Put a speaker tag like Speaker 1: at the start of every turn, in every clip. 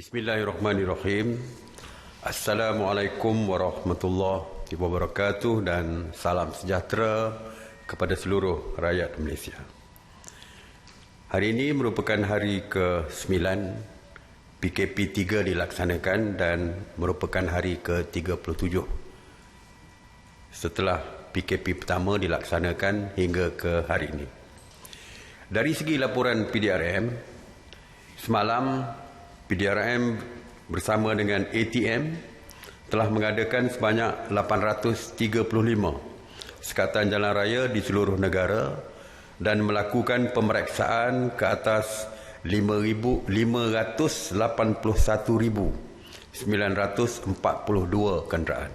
Speaker 1: Bismillahirrahmanirrahim. Assalamualaikum warahmatullahi wabarakatuh dan salam sejahtera kepada seluruh rakyat Malaysia. Hari ini merupakan hari ke-9 PKP 3 dilaksanakan dan merupakan hari ke-37 setelah PKP pertama dilaksanakan hingga ke hari ini. Dari segi laporan PDRM, semalam PDRM bersama dengan ATM telah mengadakan sebanyak 835 sekatan jalan raya di seluruh negara dan melakukan pemeriksaan ke atas 581,942 kenderaan.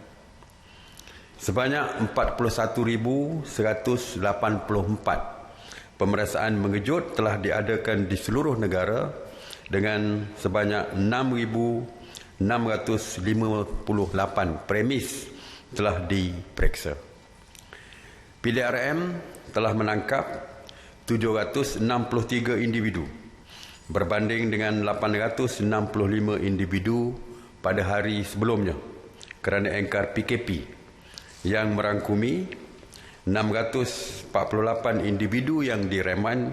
Speaker 1: Sebanyak 41,184 pemeriksaan mengejut telah diadakan di seluruh negara dengan sebanyak 6,658 premis telah diperiksa. PDRM telah menangkap 763 individu berbanding dengan 865 individu pada hari sebelumnya kerana engkar PKP yang merangkumi 648 individu yang direman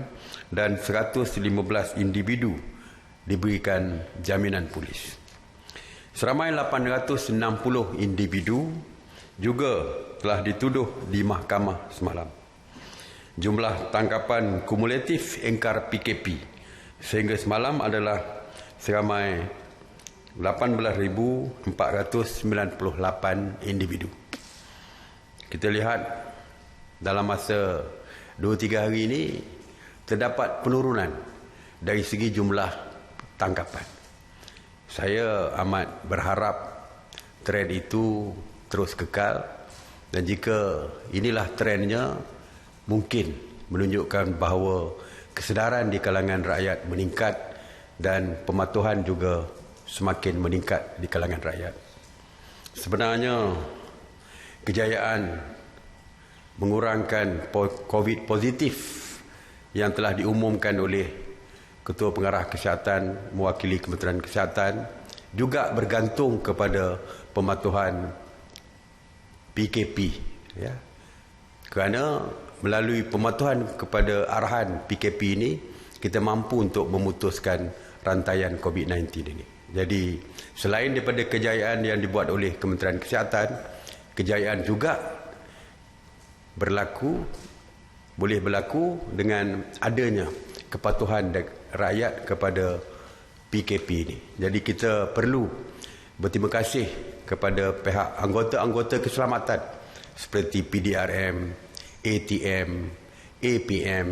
Speaker 1: dan 115 individu diberikan jaminan polis. Seramai 860 individu juga telah dituduh di mahkamah semalam. Jumlah tangkapan kumulatif engkar PKP sehingga semalam adalah seramai 18,498 individu. Kita lihat dalam masa 2-3 hari ini terdapat penurunan dari segi jumlah tangkapan. Saya amat berharap trend itu terus kekal dan jika inilah trendnya mungkin menunjukkan bahawa kesedaran di kalangan rakyat meningkat dan pematuhan juga semakin meningkat di kalangan rakyat. Sebenarnya kejayaan mengurangkan COVID positif yang telah diumumkan oleh Ketua Pengarah Kesihatan mewakili Kementerian Kesihatan juga bergantung kepada pematuhan PKP, ya. Kerana melalui pematuhan kepada arahan PKP ini kita mampu untuk memutuskan rantaian COVID-19 ini. Jadi selain daripada kejayaan yang dibuat oleh Kementerian Kesihatan, kejayaan juga boleh berlaku dengan adanya kepatuhan rakyat kepada PKP ini. Jadi kita perlu berterima kasih kepada pihak anggota-anggota keselamatan seperti PDRM, ATM, APM,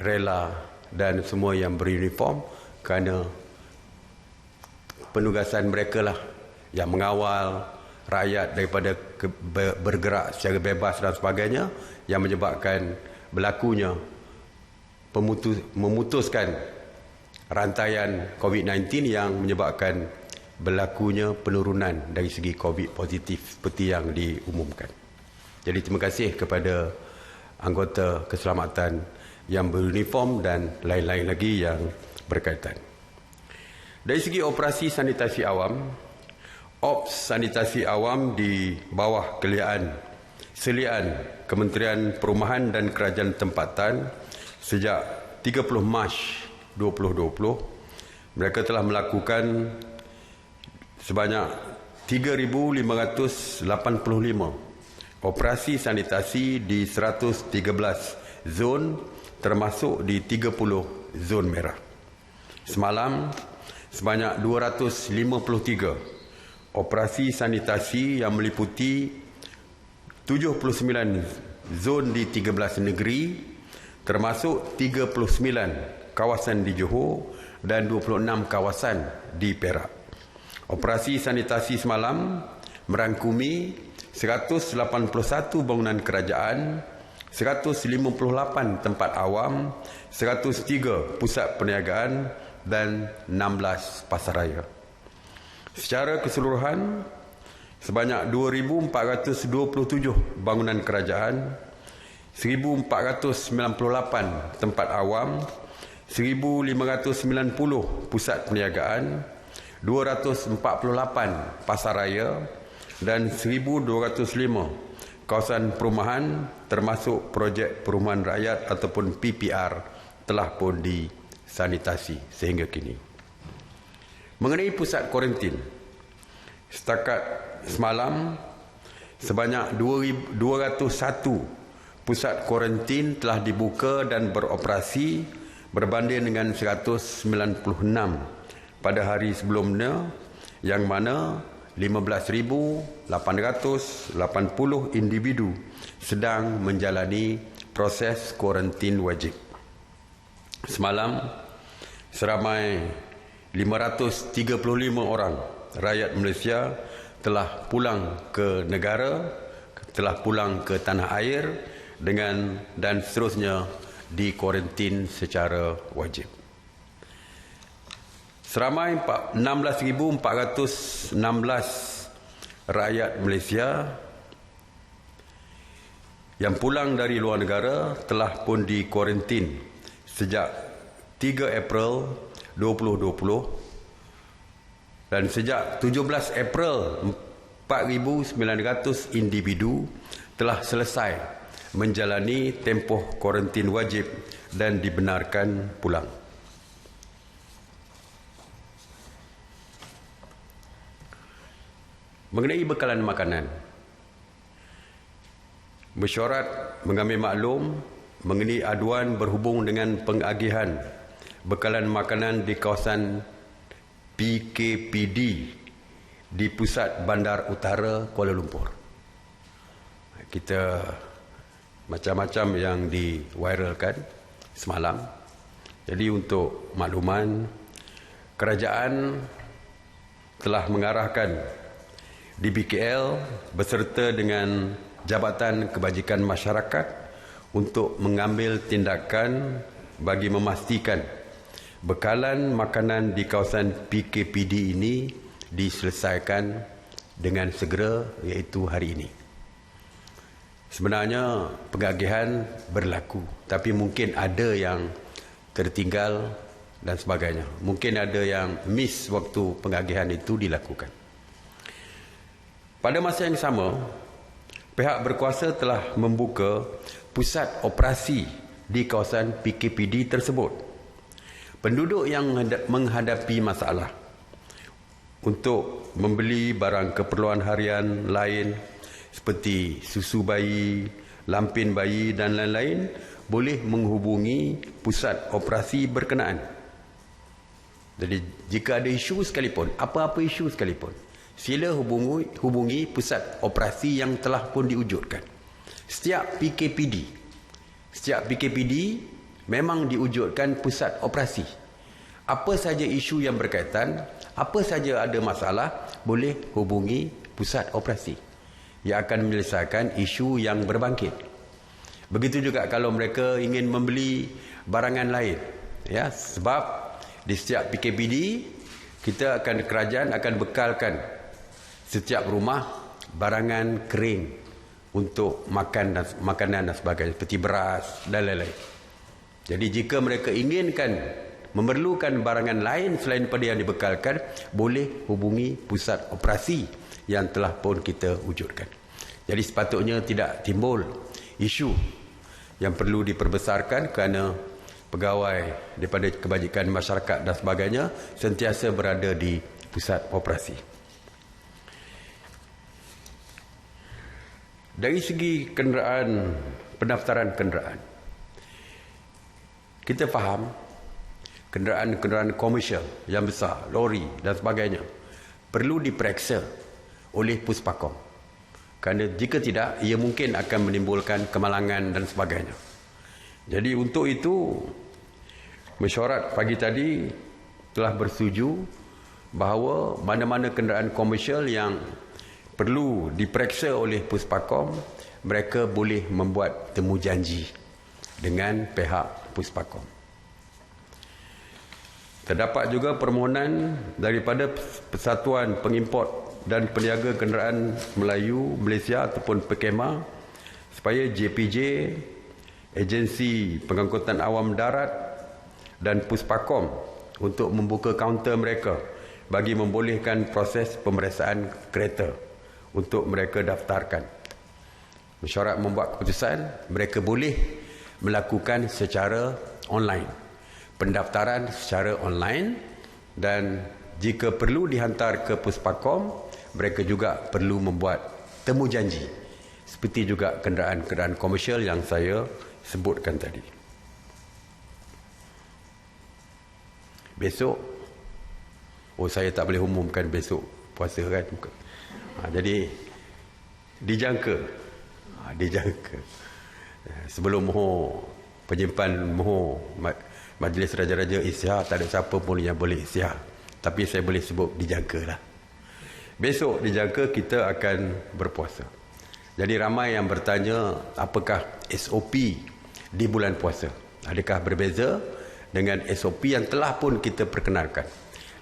Speaker 1: Rela dan semua yang beruniform kerana penugasan mereka lah yang mengawal rakyat daripada bergerak secara bebas dan sebagainya yang menyebabkan berlakunya memutuskan rantaian COVID-19 yang menyebabkan berlakunya penurunan dari segi COVID positif seperti yang diumumkan. Jadi terima kasih kepada anggota keselamatan yang beruniform dan lain-lain lagi yang berkaitan. Dari segi operasi sanitasi awam, Ops Sanitasi Awam di bawah seliaan Kementerian Perumahan dan Kerajaan Tempatan sejak 30 Mac 2020, mereka telah melakukan sebanyak 3,585 operasi sanitasi di 113 zon termasuk di 30 zon merah. Semalam sebanyak 253 operasi sanitasi yang meliputi 79 zon di 13 negeri termasuk 39 kawasan di Johor dan 26 kawasan di Perak. Operasi sanitasi semalam merangkumi 181 bangunan kerajaan, 158 tempat awam, 103 pusat perniagaan dan 16 pasaraya. Secara keseluruhan, sebanyak 2,427 bangunan kerajaan, 1,498 tempat awam, 1,590 pusat perniagaan, 248 pasaraya dan 1,205 kawasan perumahan termasuk projek perumahan rakyat ataupun PPR telah pun disanitasi sehingga kini. Mengenai pusat kuarantin, setakat semalam sebanyak 201 pusat kuarantin telah dibuka dan beroperasi berbanding dengan 196 pada hari sebelumnya, yang mana 15,880 individu sedang menjalani proses kuarantin wajib. Semalam, seramai 535 orang rakyat Malaysia telah pulang ke negara, telah pulang ke tanah air dan seterusnya dikuarantin secara wajib. Seramai 16,416 rakyat Malaysia yang pulang dari luar negara telah pun dikuarantin sejak 3 April 2020 dan sejak 17 April 4,900 individu telah selesai menjalani tempoh kuarantin wajib dan dibenarkan pulang. Mengenai bekalan makanan, mesyuarat mengambil maklum mengenai aduan berhubung dengan pengagihan bekalan makanan di kawasan PKPD di pusat Bandar Utara Kuala Lumpur. Kita macam-macam yang diviralkan semalam. Jadi untuk makluman, kerajaan telah mengarahkan DBKL beserta dengan Jabatan Kebajikan Masyarakat untuk mengambil tindakan bagi memastikan bekalan makanan di kawasan PKPD ini diselesaikan dengan segera, iaitu hari ini. Sebenarnya pengagihan berlaku, tapi mungkin ada yang tertinggal dan sebagainya. Mungkin ada yang miss waktu pengagihan itu dilakukan. Pada masa yang sama, pihak berkuasa telah membuka pusat operasi di kawasan PKPD tersebut. Penduduk yang menghadapi masalah untuk membeli barang keperluan harian lain seperti susu bayi, lampin bayi dan lain-lain boleh menghubungi pusat operasi berkenaan. Jadi jika ada isu sekalipun, apa-apa isu sekalipun, sila hubungi pusat operasi yang telah pun diwujudkan. Setiap PKPD memang diwujudkan pusat operasi. Apa saja isu yang berkaitan, apa saja ada masalah, boleh hubungi pusat operasi yang akan menyelesaikan isu yang berbangkit. Begitu juga kalau mereka ingin membeli barangan lain, ya, sebab di setiap PKPD kerajaan akan bekalkan setiap rumah barangan kering untuk makanan dan sebagainya, seperti beras dan lain-lain. Jadi jika mereka memerlukan barangan lain selain pada yang dibekalkan, boleh hubungi pusat operasi yang telah pun kita wujudkan. Jadi sepatutnya tidak timbul isu yang perlu diperbesarkan kerana pegawai daripada kebajikan masyarakat dan sebagainya sentiasa berada di pusat operasi. Dari segi pendaftaran kenderaan, kita faham kenderaan komersial yang besar, lori dan sebagainya perlu diperiksa oleh Puspakom. Kerana jika tidak, ia mungkin akan menimbulkan kemalangan dan sebagainya. Jadi untuk itu, mesyuarat pagi tadi telah bersetuju bahawa mana-mana kenderaan komersial yang perlu diperiksa oleh Puspakom, mereka boleh membuat temujanji dengan pihak Puspakom. Terdapat juga permohonan daripada Persatuan Pengimport dan Peniaga Kenderaan Melayu Malaysia ataupun PKEMA supaya JPJ, Agensi Pengangkutan Awam Darat dan Puspakom untuk membuka kaunter mereka bagi membolehkan proses pemeriksaan kereta untuk mereka daftarkan. Mesyuarat membuat keputusan, mereka boleh melakukan secara online, pendaftaran secara online, dan jika perlu dihantar ke Puspakom, mereka juga perlu membuat temu janji seperti juga kenderaan-kenderaan komersial yang saya sebutkan tadi. Besok, saya tak boleh umumkan besok puasa kan. Jadi dijangka. Sebelum penyimpan Majlis Raja-Raja isytihar, tak ada siapa pun yang boleh isytihar. Tapi saya boleh sebut dijangka lah. Besok dijangka kita akan berpuasa. Jadi ramai yang bertanya, apakah SOP di bulan puasa? Adakah berbeza dengan SOP yang telah pun kita perkenalkan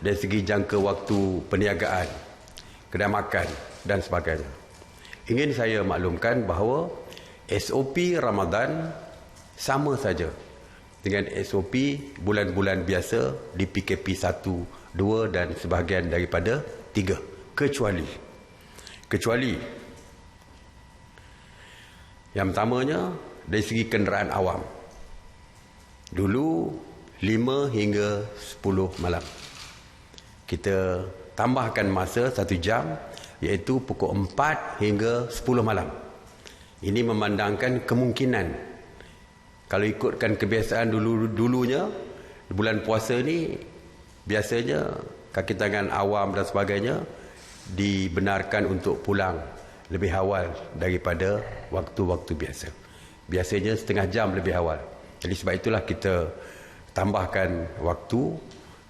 Speaker 1: dari segi jangka waktu perniagaan, kedai makan dan sebagainya? Ingin saya maklumkan bahawa SOP Ramadan sama saja dengan SOP bulan-bulan biasa di PKP 1, 2 dan sebahagian daripada 3. Kecuali yang pertamanya dari segi kenderaan awam. Dulu 5 hingga 10 malam. Kita tambahkan masa 1 jam, iaitu pukul 4 hingga 10 malam. Ini memandangkan kemungkinan, kalau ikutkan kebiasaan dulunya, bulan puasa ni biasanya kaki tangan awam dan sebagainya dibenarkan untuk pulang lebih awal daripada waktu-waktu biasa. Biasanya setengah jam lebih awal. Jadi sebab itulah kita tambahkan waktu,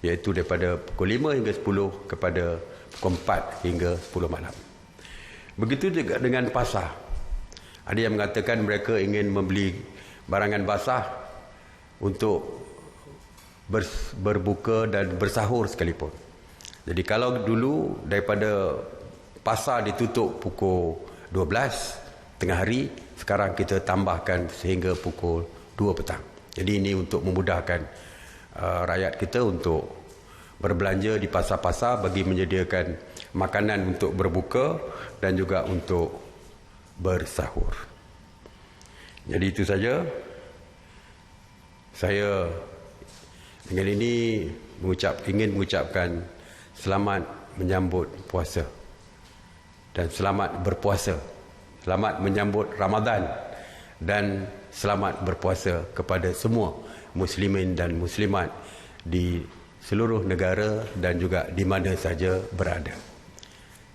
Speaker 1: iaitu daripada pukul 5 hingga 10 kepada pukul 4 hingga 10 malam. Begitu juga dengan pasar. Ada yang mengatakan mereka ingin membeli barangan basah untuk berbuka dan bersahur sekalipun. Jadi kalau dulu daripada pasar ditutup pukul 12 tengah hari, sekarang kita tambahkan sehingga pukul 2 petang. Jadi ini untuk memudahkan rakyat kita untuk berbelanja di pasar-pasar bagi menyediakan makanan untuk berbuka dan juga untuk bersahur. Jadi itu saja. Saya dengan ini ingin mengucapkan selamat menyambut puasa dan selamat berpuasa. Selamat menyambut Ramadan dan selamat berpuasa kepada semua muslimin dan muslimat di seluruh negara dan juga di mana saja berada.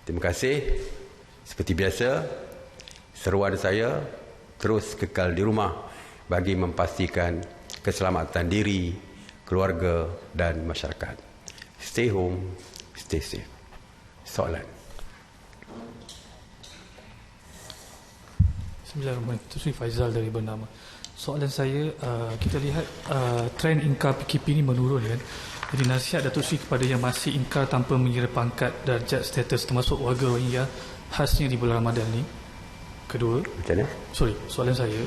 Speaker 1: Terima kasih. Seperti biasa, seruan saya terus kekal di rumah bagi memastikan keselamatan diri, keluarga dan masyarakat. Stay home, stay safe. Soalan.
Speaker 2: Bismillahirrahmanirrahim. Itu Sri Faizal dari Bernama. Soalan saya, kita lihat trend ingkar PKP ini menurun kan. Jadi nasihat Datuk Sri kepada yang masih ingkar tanpa mengira pangkat, darjat, status termasuk warga Rohingya khasnya di bulan Ramadan ni. Kedua,
Speaker 1: Macam mana?
Speaker 2: soalan saya,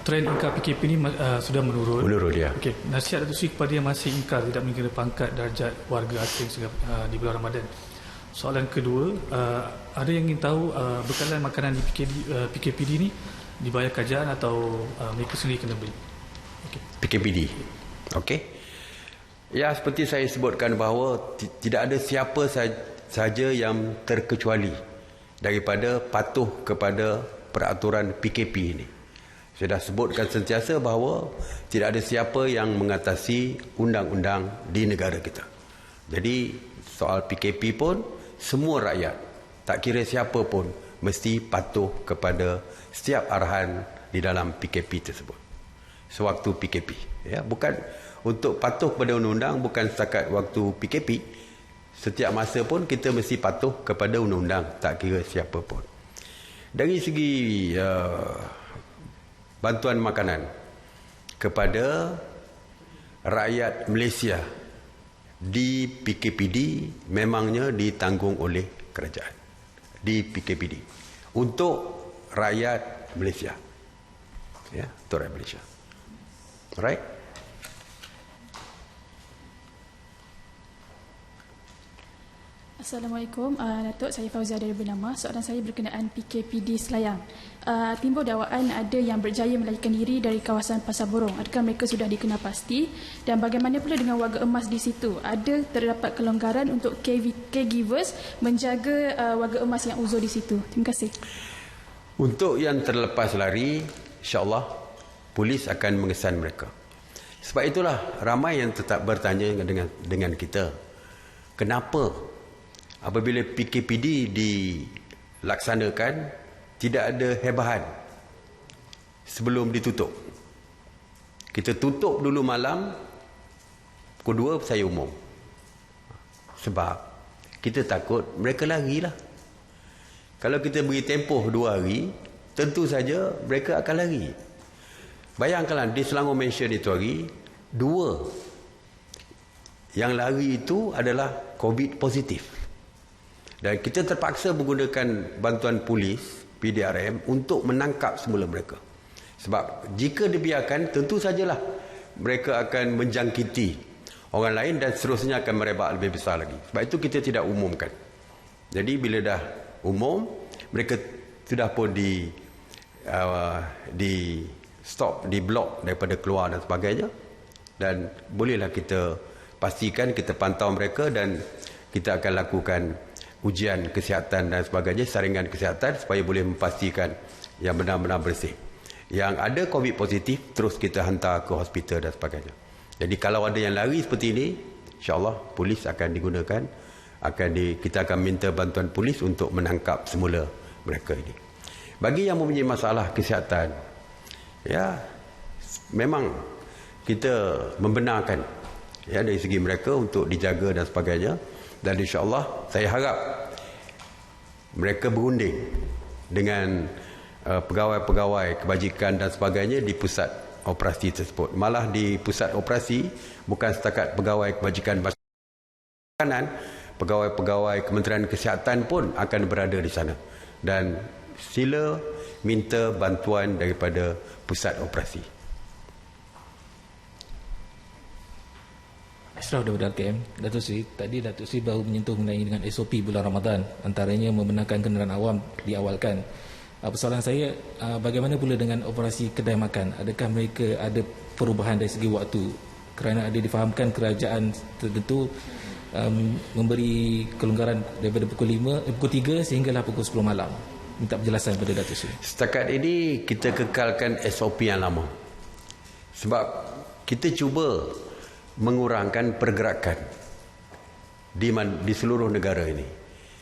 Speaker 2: trend ingkar PKP ini sudah menurun.
Speaker 1: Menurun dia.
Speaker 2: Okey, nasihat Datuk Sri kepada yang masih ingkar tidak mengira pangkat, darjat, warga asing di bulan Ramadan. Soalan kedua, ada yang ingin tahu bekalan makanan di PKPD ni dibayar kerajaan atau mereka sendiri kena beli? Okay.
Speaker 1: PKPD. Okey. Ya, seperti saya sebutkan bahawa tidak ada siapa saja yang terkecuali daripada patuh kepada peraturan PKP ini. Saya dah sebutkan sentiasa bahawa tidak ada siapa yang mengatasi undang-undang di negara kita. Jadi soal PKP pun semua rakyat, tak kira siapa pun, mesti patuh kepada setiap arahan di dalam PKP tersebut. Sewaktu PKP, ya, bukan untuk patuh kepada undang-undang, bukan setakat waktu PKP. Setiap masa pun kita mesti patuh kepada undang-undang, tak kira siapa pun. Dari segi bantuan makanan kepada rakyat Malaysia di PKPD memangnya ditanggung oleh kerajaan di PKPD untuk rakyat Malaysia, ya, untuk rakyat Malaysia. Alright.
Speaker 3: Assalamualaikum, Datuk. Saya Fauzia dari Bernama. Soalan saya berkenaan PKPD Selayang. Timbul dakwaan ada yang berjaya melarikan diri dari kawasan Pasar Borong. Adakah mereka sudah dikenal pasti? Dan bagaimana pula dengan warga emas di situ? Ada terdapat kelonggaran untuk caregivers menjaga warga emas yang uzur di situ? Terima kasih.
Speaker 1: Untuk yang terlepas lari, insya-Allah polis akan mengesan mereka. Sebab itulah ramai yang tetap bertanya dengan kita, kenapa apabila PKPD dilaksanakan tidak ada hebahan sebelum ditutup? Kita tutup dulu malam, pukul 2 saya umum. Sebab kita takut mereka larilah. Kalau kita beri tempoh 2 hari, tentu saja mereka akan lari. Bayangkanlah di Selangor Mansion itu hari, 2 yang lari itu adalah COVID positif. Dan kita terpaksa menggunakan bantuan polis, PDRM, untuk menangkap semula mereka. Sebab jika dibiarkan, tentu sajalah mereka akan menjangkiti orang lain dan seterusnya akan merebak lebih besar lagi. Sebab itu kita tidak umumkan. Jadi bila dah umum, mereka sudah pun di stop, di blok daripada keluar dan sebagainya. Dan bolehlah kita pastikan, kita pantau mereka dan kita akan lakukan ujian kesihatan dan sebagainya, saringan kesihatan supaya boleh memastikan yang benar-benar bersih. Yang ada COVID positif, terus kita hantar ke hospital dan sebagainya. Jadi kalau ada yang lari seperti ini, insya-Allah polis akan digunakan, kita akan minta bantuan polis untuk menangkap semula mereka ini. Bagi yang mempunyai masalah kesihatan, ya memang kita membenarkan ya dari segi mereka untuk dijaga dan sebagainya. Dan insya-Allah saya harap mereka berunding dengan pegawai-pegawai kebajikan dan sebagainya di pusat operasi tersebut. Malah di pusat operasi bukan setakat pegawai kebajikan makanan, pegawai-pegawai Kementerian Kesihatan pun akan berada di sana. Dan sila minta bantuan daripada pusat operasi.
Speaker 4: Ashraf daripada RKM. Datuk Seri, tadi Datuk Seri baru menyentuh mengenai dengan SOP bulan Ramadan, antaranya membenarkan kenderaan awam diawalkan. Persoalan saya, bagaimana pula dengan operasi kedai makan? Adakah mereka ada perubahan dari segi waktu? Kerana ada difahamkan kerajaan tertentu memberi kelonggaran daripada pukul 3 sehinggalah pukul 10 malam. Minta penjelasan kepada Datuk Seri.
Speaker 1: Setakat ini kita kekalkan SOP yang lama. Sebab kita cuba mengurangkan pergerakan di seluruh negara ini.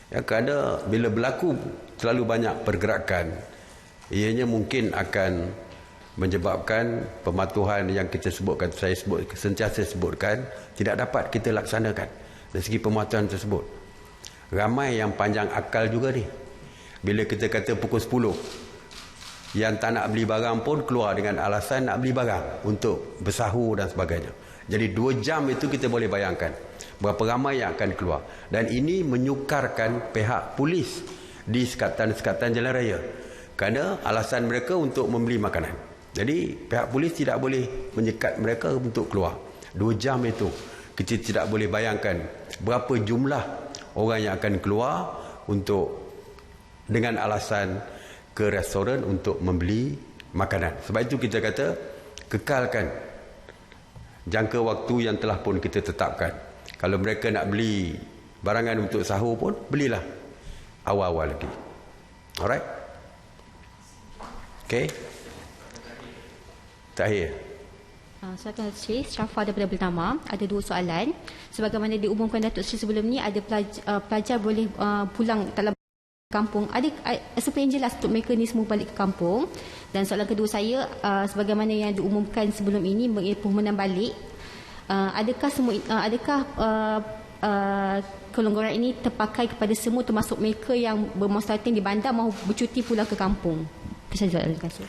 Speaker 1: Ya, kerana bila berlaku terlalu banyak pergerakan, ianya mungkin akan menyebabkan pematuhan yang kita sebutkan, sentiasa sebutkan, tidak dapat kita laksanakan dari segi pematuhan tersebut. Ramai yang panjang akal juga ni. Bila kita kata pukul 10, yang tak nak beli barang pun keluar dengan alasan nak beli barang untuk bersahur dan sebagainya. Jadi 2 jam itu kita boleh bayangkan berapa ramai yang akan keluar. Dan ini menyukarkan pihak polis di sekatan-sekatan jalan raya. Kerana alasan mereka untuk membeli makanan. Jadi pihak polis tidak boleh menyekat mereka untuk keluar. 2 jam itu kita tidak boleh bayangkan berapa jumlah orang yang akan keluar untuk dengan alasan ke restoran untuk membeli makanan. Sebab itu kita kata kekalkan jangka waktu yang telah pun kita tetapkan. Kalau mereka nak beli barangan untuk sahur pun, belilah awal-awal lagi. Alright? Okay? Terakhir.
Speaker 5: Soalan Datuk Seri, Syafa daripada Bernama. Ada 2 soalan. Sebagaimana diumumkan Datuk Seri sebelum ni, ada pelajar boleh pulang dalam kampung. Ada seperti yang jelas untuk mekanisme balik ke kampung. Dan soalan kedua saya, sebagaimana yang diumumkan sebelum ini permohonan balik, adakah kelonggaran ini terpakai kepada semua termasuk mereka yang bermustaqim di bandar mahu bercuti pulang ke kampung? Terima kasih.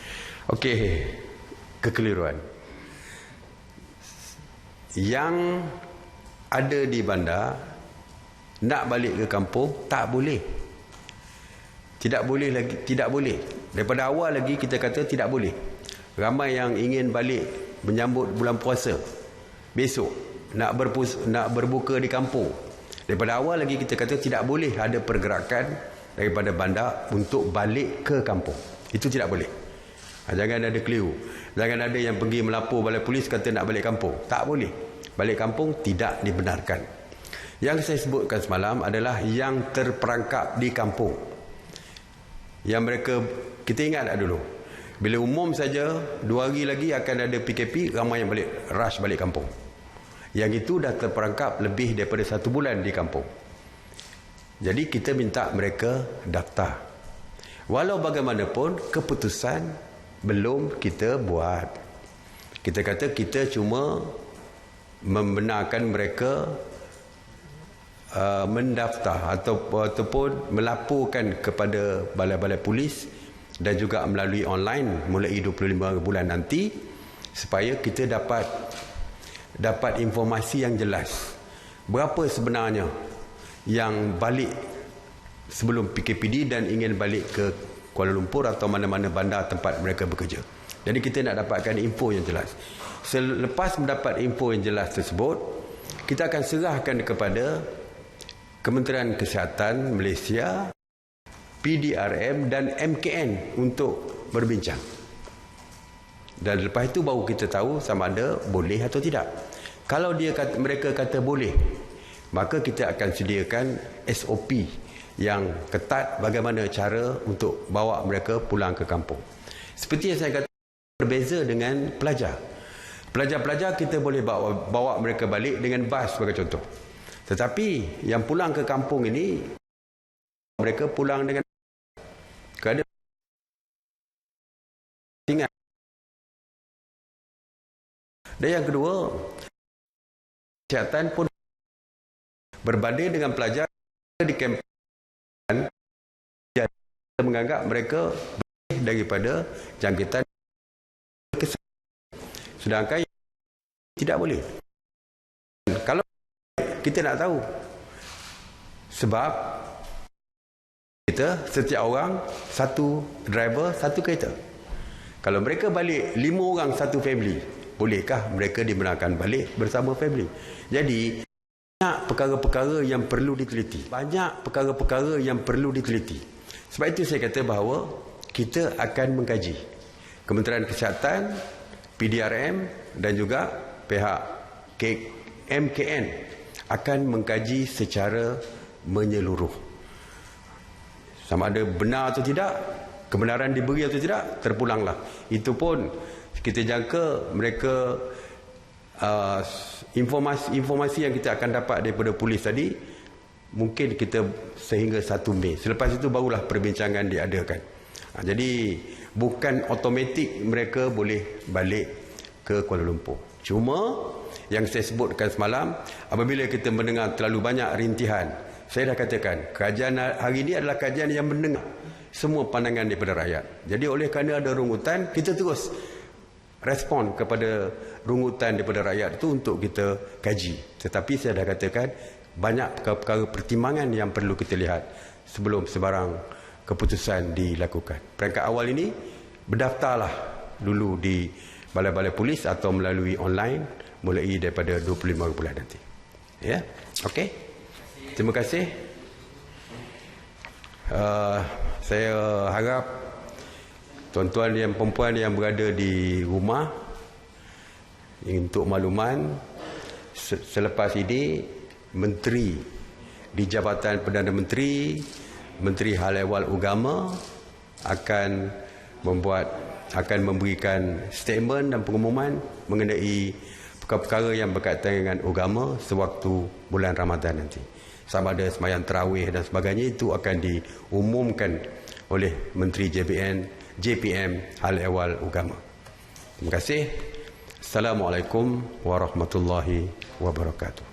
Speaker 1: Okey, kekeliruan. Yang ada di bandar nak balik ke kampung tak boleh. Tidak boleh lagi, tidak boleh. Daripada awal lagi kita kata tidak boleh. Ramai yang ingin balik menyambut bulan puasa besok, nak berbuka di kampung Daripada awal lagi kita kata tidak boleh ada pergerakan daripada bandar untuk balik ke kampung. Itu tidak boleh. Jangan ada keliru. Jangan ada yang pergi melapor balai polis kata nak balik kampung. Tak boleh. Balik kampung tidak dibenarkan. Yang saya sebutkan semalam adalah yang terperangkap di kampung. Yang mereka, kita ingat tak dulu, bila umum saja 2 hari lagi akan ada PKP, ramai yang rush balik kampung. Yang itu dah terperangkap lebih daripada 1 bulan di kampung. Jadi kita minta mereka daftar. Walau bagaimanapun keputusan belum kita buat. Kita kata kita cuma membenarkan mereka mendaftar ataupun melaporkan kepada balai-balai polis dan juga melalui online mulai 25 bulan nanti supaya kita dapat informasi yang jelas berapa sebenarnya yang balik sebelum PKPD dan ingin balik ke Kuala Lumpur atau mana-mana bandar tempat mereka bekerja. Jadi kita nak dapatkan info yang jelas. Selepas mendapat info yang jelas tersebut, kita akan serahkan kepada Kementerian Kesihatan Malaysia, PDRM dan MKN untuk berbincang. Dan lepas itu baru kita tahu sama ada boleh atau tidak. Kalau mereka kata boleh, maka kita akan sediakan SOP yang ketat bagaimana cara untuk bawa mereka pulang ke kampung. Seperti yang saya kata, berbeza dengan pelajar. Pelajar-pelajar kita boleh bawa mereka balik dengan bas sebagai contoh. Tetapi yang pulang ke kampung ini, mereka pulang dengan kerana tinggal. Dan yang kedua, kesihatan pun berbanding dengan pelajar di kamp menganggap mereka bersih daripada jangkitan, sedangkan tidak boleh. Kalau kita nak tahu sebab kita setiap orang satu driver satu kereta. Kalau mereka balik 5 orang satu family, bolehkah mereka dibenarkan balik bersama family? Jadi banyak perkara-perkara yang perlu diteliti. Sebab itu saya kata bahawa kita akan mengkaji. Kementerian Kesihatan, PDRM dan juga pihak MKN akan mengkaji secara menyeluruh. Sama ada benar atau tidak, kebenaran diberi atau tidak, terpulanglah. Itu pun kita jangka mereka informasi yang kita akan dapat daripada polis tadi mungkin kita sehingga 1 Mei. Selepas itu barulah perbincangan diadakan. Jadi bukan automatik mereka boleh balik ke Kuala Lumpur. Cuma yang saya sebutkan semalam, apabila kita mendengar terlalu banyak rintihan, saya dah katakan kajian hari ini adalah kajian yang mendengar semua pandangan daripada rakyat. Jadi oleh kerana ada rungutan, kita terus respon kepada rungutan daripada rakyat itu untuk kita kaji. Tetapi saya dah katakan banyak perkara pertimbangan yang perlu kita lihat sebelum sebarang keputusan dilakukan. Peringkat awal ini berdaftarlah dulu di balai-balai polis atau melalui online mulai daripada 25 bulan nanti. Ya, okey. Terima kasih. Saya harap tuan-tuan dan perempuan yang berada di rumah, untuk makluman, selepas ini Menteri di Jabatan Perdana Menteri, Menteri Hal Ehwal Agama akan memberikan statement dan pengumuman mengenai perkara-perkara yang berkaitan dengan agama sewaktu bulan Ramadan nanti. Sama ada sembahyang tarawih dan sebagainya, itu akan diumumkan oleh Menteri JPM Hal Ehwal Agama. Terima kasih. Assalamualaikum warahmatullahi wabarakatuh.